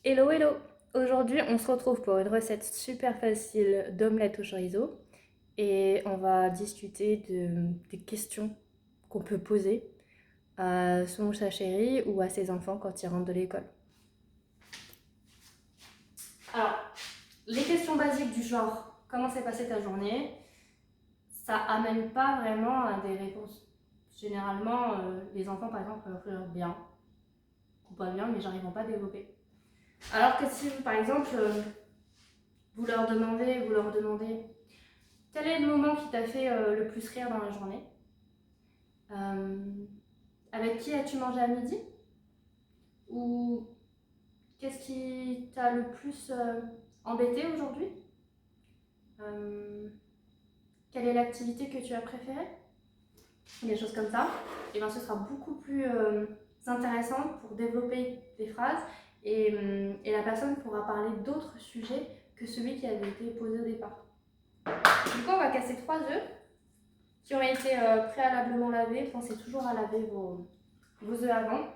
Hello hello! Aujourd'hui on se retrouve pour une recette super facile d'omelette au chorizo et on va discuter des questions qu'on peut poser à son ou sa chérie ou à ses enfants quand ils rentrent de l'école. Alors, les questions basiques du genre comment s'est passée ta journée, ça amène pas vraiment à des réponses. Généralement, les enfants par exemple peuvent faire bien ou pas bien, mais j'arrive pas à développer. Alors que si par exemple vous leur demandez quel est le moment qui t'a fait le plus rire dans la journée, euh, avec qui as-tu mangé à midi, ou qu'est-ce qui t'a le plus embêté aujourd'hui, euh, quelle est l'activité que tu as préférée, des choses comme ça, et bien ce sera beaucoup plus intéressant pour développer des phrases et la personne pourra parler d'autres sujets que celui qui avait été posé au départ. Du coup, on va casser 3 œufs qui ont été préalablement lavés. Pensez toujours à laver vos œufs avant.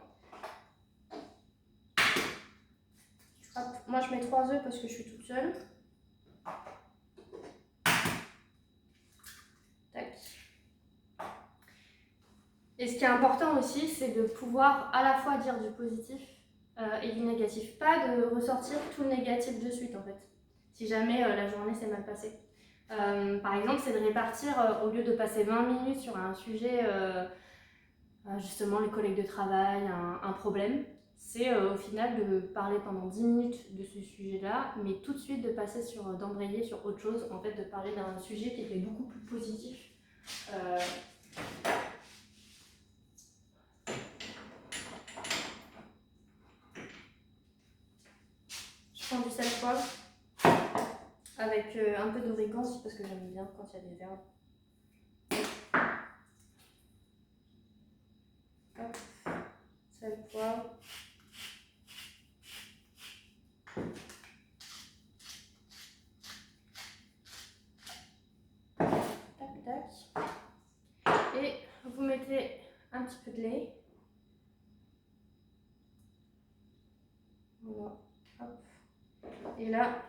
Hop, moi, je mets 3 œufs parce que je suis toute seule. Tac. Et ce qui est important aussi, c'est de pouvoir à la fois dire du positif et du négatif. Pas de ressortir tout le négatif de suite, en fait, si jamais la journée s'est mal passée. Par exemple, c'est de répartir, au lieu de passer 20 minutes sur un sujet, justement les collègues de travail, un problème, c'est au final de parler pendant 10 minutes de ce sujet-là, mais tout de suite de passer d'embrayer sur autre chose, en fait de parler d'un sujet qui était beaucoup plus positif. Euh, je prends du sel poivre avec un peu d'origan aussi parce que j'aime bien quand il y a des herbes. Hop, sel poivre. Tac tac. Et vous mettez un petit peu de lait. Voilà. Hop. Et là,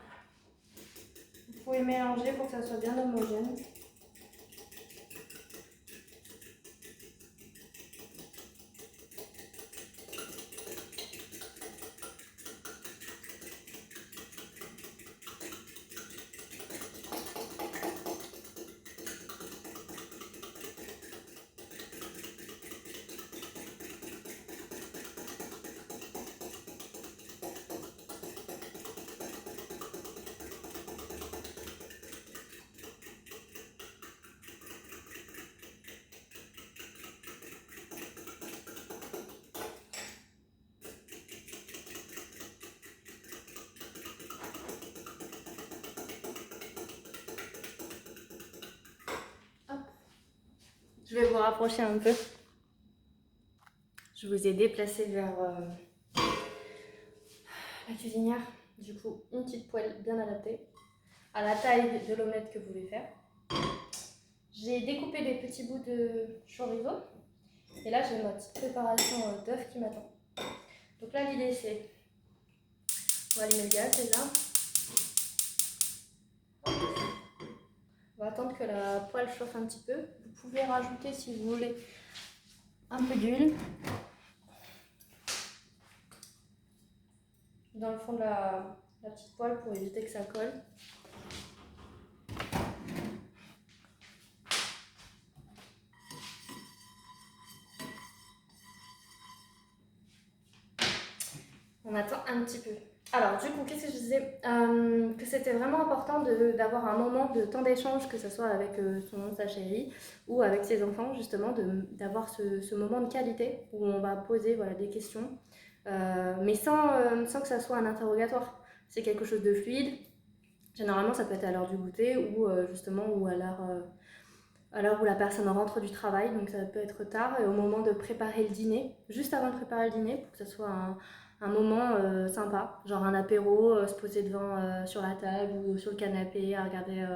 vous pouvez mélanger pour que ça soit bien homogène. Hop. Je vais vous rapprocher un peu. Je vous ai déplacé vers la cuisinière. Du coup, une petite poêle bien adaptée à la taille de l'omelette que vous voulez faire. J'ai découpé des petits bouts de chorizo. Et là, j'ai ma petite préparation d'œuf qui m'attend. Donc là, l'idée, c'est... On va allumer le gaz déjà. On va attendre que la poêle chauffe un petit peu. Vous pouvez rajouter, si vous voulez, un peu d'huile dans le fond de la petite poêle pour éviter que ça colle. On attend un petit peu. Alors, du coup, qu'est-ce que je disais que c'était vraiment important d'avoir un moment de temps d'échange, que ce soit avec son sa chérie ou avec ses enfants, justement, d'avoir ce moment de qualité où on va poser voilà, des questions, mais sans que ça soit un interrogatoire. C'est quelque chose de fluide. Généralement, ça peut être à l'heure du goûter ou justement ou à l'heure où la personne rentre du travail, donc ça peut être tard, et au moment de préparer le dîner, juste avant de préparer le dîner, pour que ce soit un moment sympa, genre un apéro, se poser devant sur la table ou sur le canapé, à regarder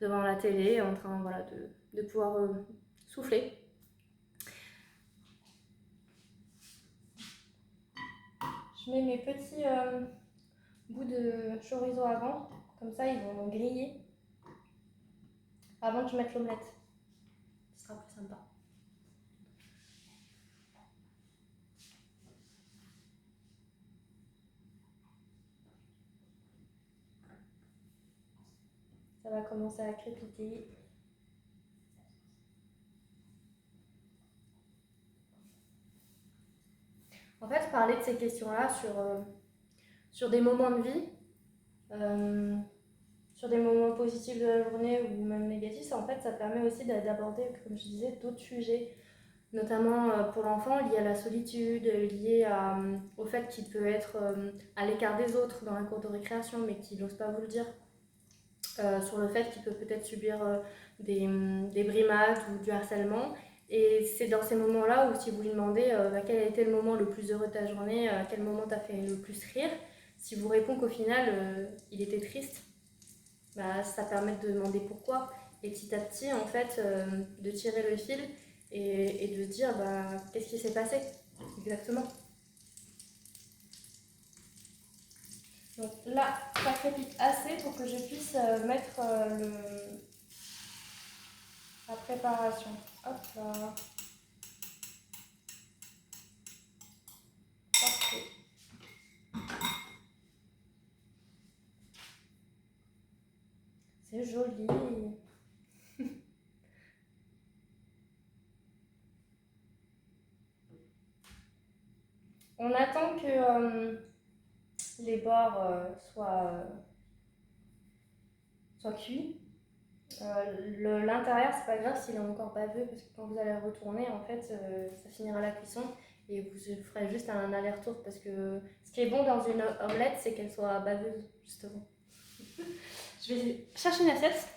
devant la télé, en train voilà, de pouvoir souffler. Je mets mes petits bout de chorizo avant. Comme ça, ils vont griller avant que je mette l'omelette. Ce sera plus sympa. Ça va commencer à crépiter. En fait, parler de ces questions-là sur des moments de vie, euh, sur des moments positifs de la journée ou même négatifs, en fait, ça permet aussi d'aborder, comme je disais, d'autres sujets, notamment pour l'enfant, liés à la solitude, au fait qu'il peut être à l'écart des autres dans la cour de récréation, mais qu'il n'ose pas vous le dire, sur le fait qu'il peut peut-être subir des brimades ou du harcèlement. Et c'est dans ces moments-là où si vous lui demandez quel a été le moment le plus heureux de ta journée, quel moment t'a fait le plus rire, si vous répond qu'au final il était triste, bah, ça permet de demander pourquoi. Et petit à petit, en fait, de tirer le fil et de se dire bah, qu'est-ce qui s'est passé exactement. Donc là, ça crépite assez pour que je puisse mettre la préparation. Hop là. Parfait. C'est joli. On attend que les bords soient cuits. L'intérieur, c'est pas grave s'il est encore baveux parce que quand vous allez retourner, en fait, ça finira la cuisson et vous ferez juste un aller-retour parce que ce qui est bon dans une omelette, c'est qu'elle soit baveuse, justement. Je vais chercher une assiette.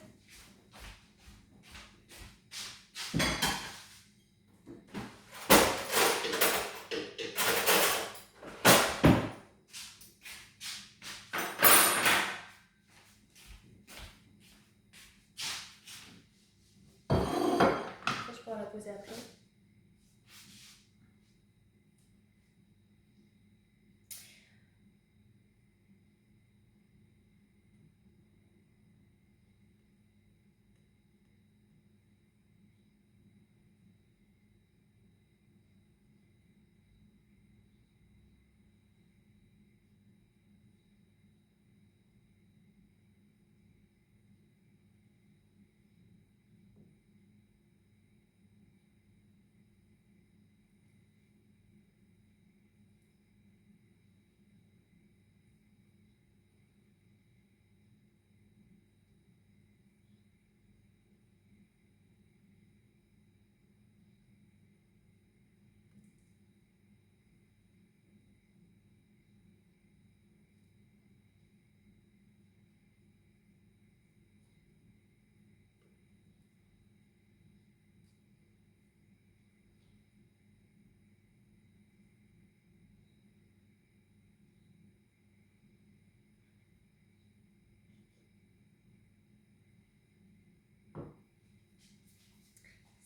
Ça, je pourrai la poser après.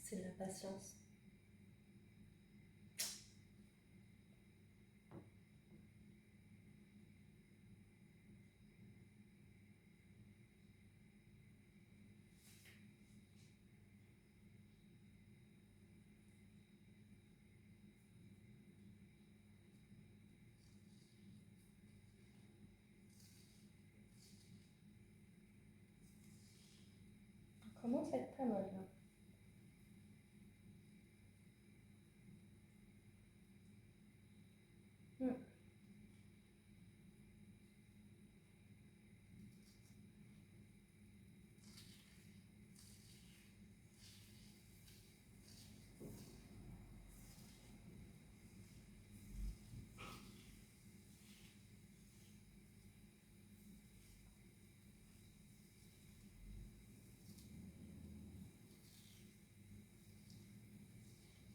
C'est de la patience. On commence à être pas mal là.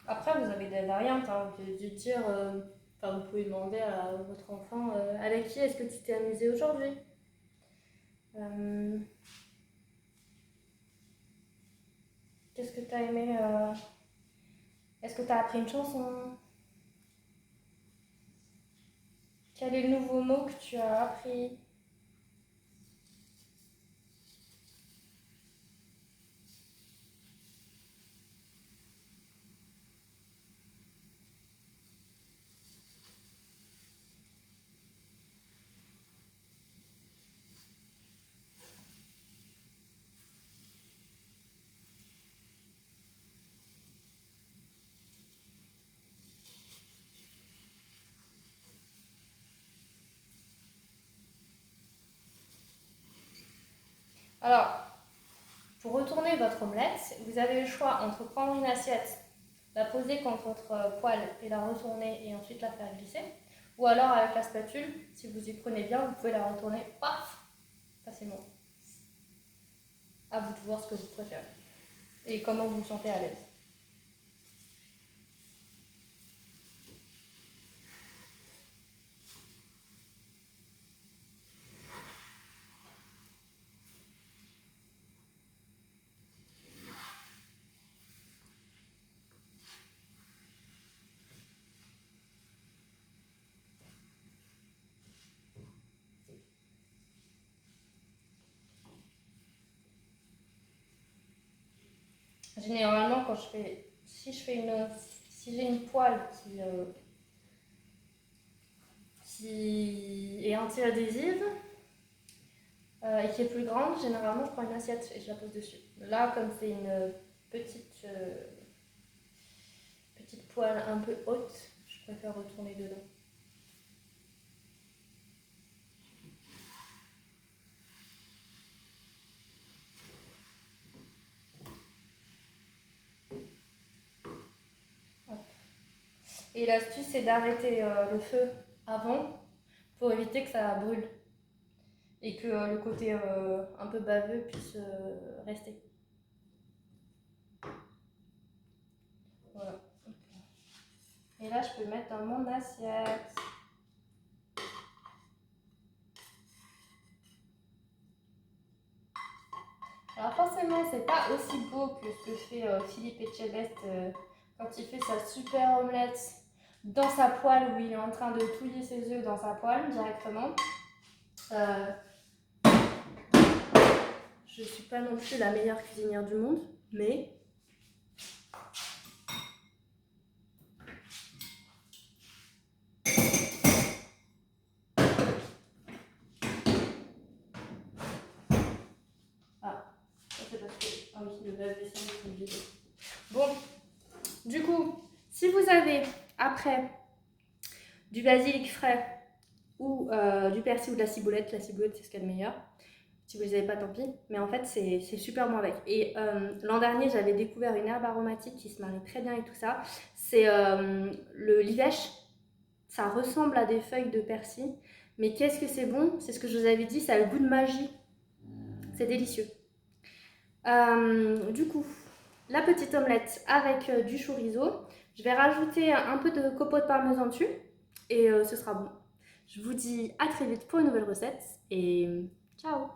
Après, vous avez des variantes, hein, de dire, vous pouvez demander à votre enfant avec qui est-ce que tu t'es amusé aujourd'hui. Qu'est-ce que tu as aimé Est-ce que tu as appris une chanson? Quel est le nouveau mot que tu as appris? Alors, pour retourner votre omelette, vous avez le choix entre prendre une assiette, la poser contre votre poêle et la retourner et ensuite la faire glisser. Ou alors avec la spatule, si vous y prenez bien, vous pouvez la retourner, paf, facilement. À vous de voir ce que vous préférez et comment vous vous sentez à l'aise. Généralement, quand je fais, si j'ai une poêle qui est anti-adhésive et qui est plus grande, généralement je prends une assiette et je la pose dessus. Là, comme c'est une petite, petite poêle un peu haute, je préfère retourner dedans. Et l'astuce, c'est d'arrêter le feu avant pour éviter que ça brûle et que le côté un peu baveux puisse rester. Voilà. Et là, je peux mettre dans mon assiette. Alors forcément, c'est pas aussi beau que ce que fait Philippe Etchebest quand il fait sa super omelette dans sa poêle où il est en train de touiller ses œufs dans sa poêle directement. Je suis pas non plus la meilleure cuisinière du monde, mais c'est parce que le lave-vaisselle est vide. Bon, du coup, si vous avez après du basilic frais ou du persil ou de la ciboulette c'est ce qu'il y a de meilleur. Si vous ne les avez pas, tant pis. Mais en fait, c'est super bon avec. Et l'an dernier, j'avais découvert une herbe aromatique qui se marie très bien et tout ça. C'est le livèche. Ça ressemble à des feuilles de persil. Mais qu'est-ce que c'est bon? C'est ce que je vous avais dit, ça a le goût de magie. C'est délicieux. Du coup, la petite omelette avec du chorizo. Je vais rajouter un peu de copeaux de parmesan dessus. Et ce sera bon. Je vous dis à très vite pour une nouvelle recette. Et ciao!